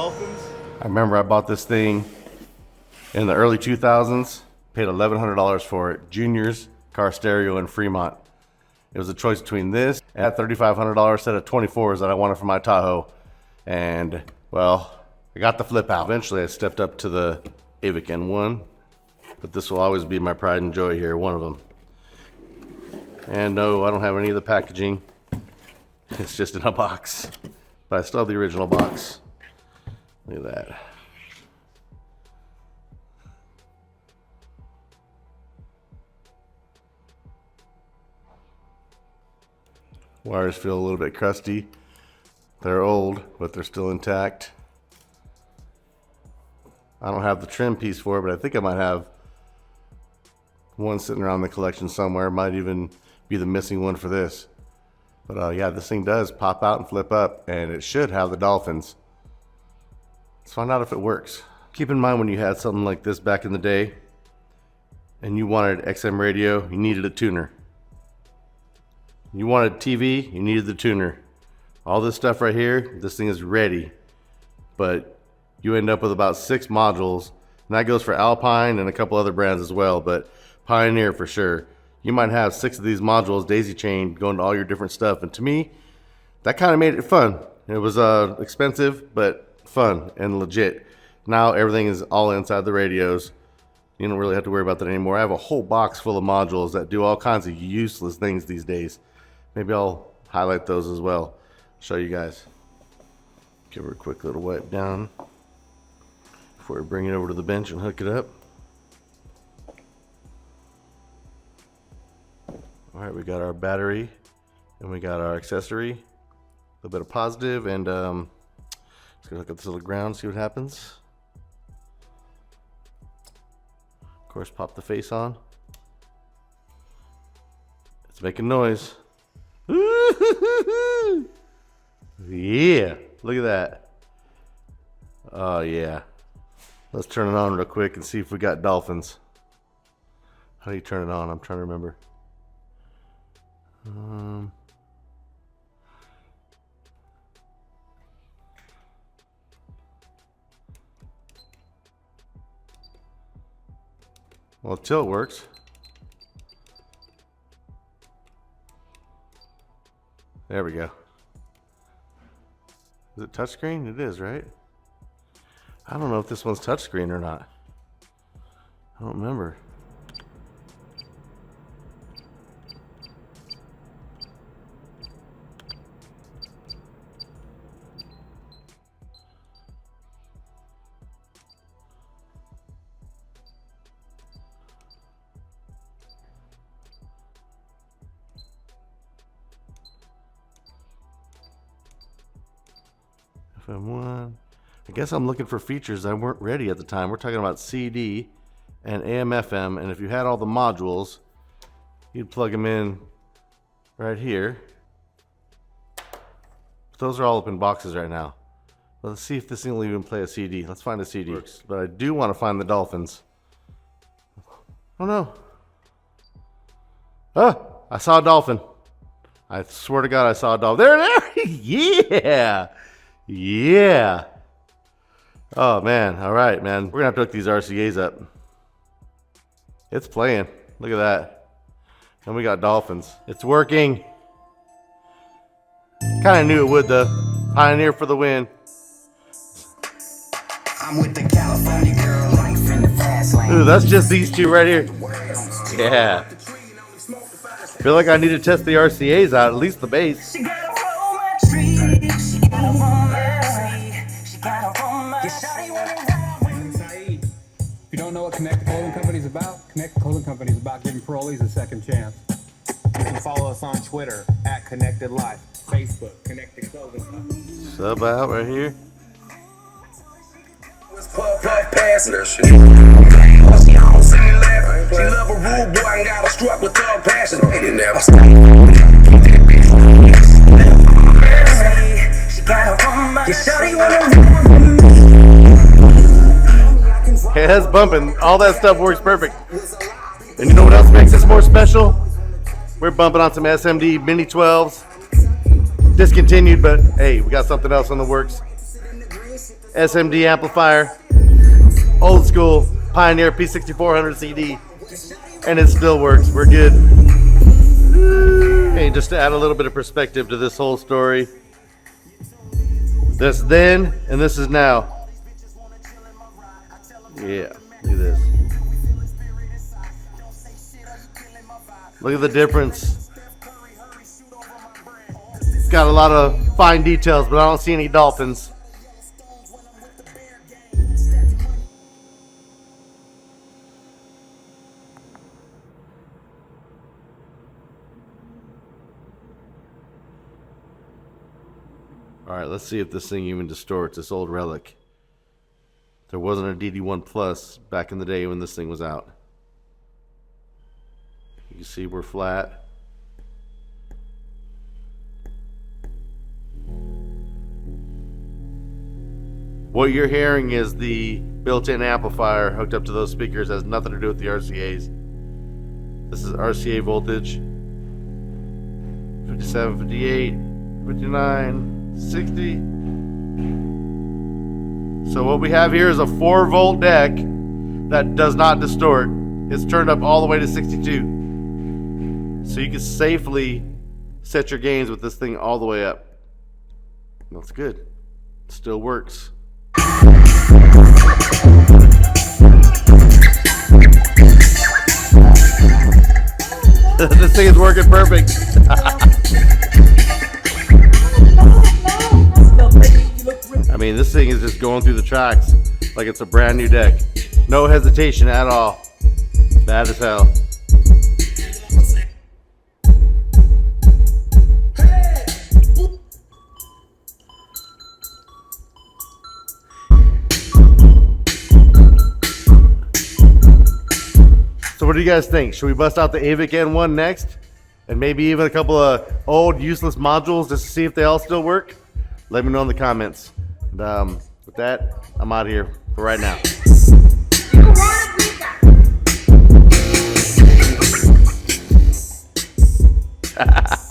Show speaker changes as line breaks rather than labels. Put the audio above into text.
Dolphins.
I remember I bought this thing in the early 2000s, paid $1,100 for it, Junior's car stereo in Fremont. It was a choice between this and a $3,500 set of 24s that I wanted for my Tahoe. And, well, I got the flip out. Eventually I stepped up to the AVH N1, but this will always be my pride and joy here, one of them. And no, I don't have any of the packaging. It's just in a box. But I still have the original box. Look at that. Wires feel a little bit crusty. They're old, but they're still intact. I don't have the trim piece for it, but I think I might have one sitting around the collection somewhere. Might even be the missing one for this. But yeah, this thing does pop out and flip up, and it should have the Dolphins. Let's find out if it works. Keep in mind when you had something like this back in the day, and you wanted XM radio, you needed a tuner. You wanted TV, you needed the tuner. All this stuff right here, this thing is ready. But you end up with about 6 modules, and that goes for Alpine and a couple other brands as well, but Pioneer for sure. You might have 6 of these modules daisy chained going to all your different stuff, and to me, that kind of made it fun. It was expensive, but fun and legit. Now everything is all inside the radios. You don't really have to worry about that anymore. I have a whole box full of modules that do all kinds of useless things these days. Maybe I'll highlight those as well. Show you guys. Give her a quick little wipe down before we bring it over to the bench and hook it up. All right, we got our battery and we got our accessory. A little bit of positive, and let's go look at this little ground, see what happens. Of course, pop the face on. It's making noise. Yeah, look at that. Oh yeah. Let's turn it on real quick and see if we got Dolphins. How do you turn it on? I'm trying to remember. Well, tilt works. There we go. Is it touchscreen? It is, right? I don't know if this one's touchscreen or not. I don't remember. FM1. I guess I'm looking for features that weren't ready at the time. We're talking about CD and AM FM, and if you had all the modules, you'd plug them in right here. But those are all up in boxes right now. But let's see if this thing will even play a CD. Let's find a CD. But I do want to find the Dolphins. Oh no. Oh, I saw a dolphin. I swear to God I saw a dolphin. There. Yeah. Yeah. Oh man, all right, man. We're gonna have to hook these RCAs up. It's playing. Look at that. And we got Dolphins. It's working. Kind of knew it would though. Pioneer for the win. I'm with the California girl, life in the fast lane. Ooh, that's just these two right here. Yeah. Feel like I need to test the RCAs out, at least the bass.
If you don't know what Connect Clothing Company is about, Connect Clothing Company is about giving parolees a second chance. You can follow us on Twitter at Connected Life, Facebook, Connected Clothing Company.
Sub out right here.
She love a rude boy and got a struck with thug passion. You never
Hey, that's bumping. All that stuff works perfect. And you know what else makes this more special? We're bumping on some SMD Mini 12s. Discontinued, but hey, we got something else in the works. SMD amplifier, old school Pioneer P6400CD, and it still works. We're good. Hey, just to add a little bit of perspective to this whole story, this then and this is now. Yeah, look at this. Look at the difference. It's got a lot of fine details, but I don't see any dolphins. All right, let's see if this thing even distorts, this old relic. There wasn't a DD1 Plus back in the day when this thing was out. You can see we're flat. What you're hearing is the built-in amplifier hooked up to those speakers. Has nothing to do with the RCAs. This is RCA voltage. 57, 58, 59, 60. So what we have here is a 4-volt deck that does not distort. It's turned up all the way to 62. So you can safely set your gains with this thing all the way up. That's good. It still works. This thing is working perfect. I mean, this thing is just going through the tracks like it's a brand new deck. No hesitation at all. Bad as hell. So what do you guys think? Should we bust out the AVH N1 next? And maybe even a couple of old useless modules just to see if they all still work? Let me know in the comments. And with that, I'm out of here for right now. Ha ha ha.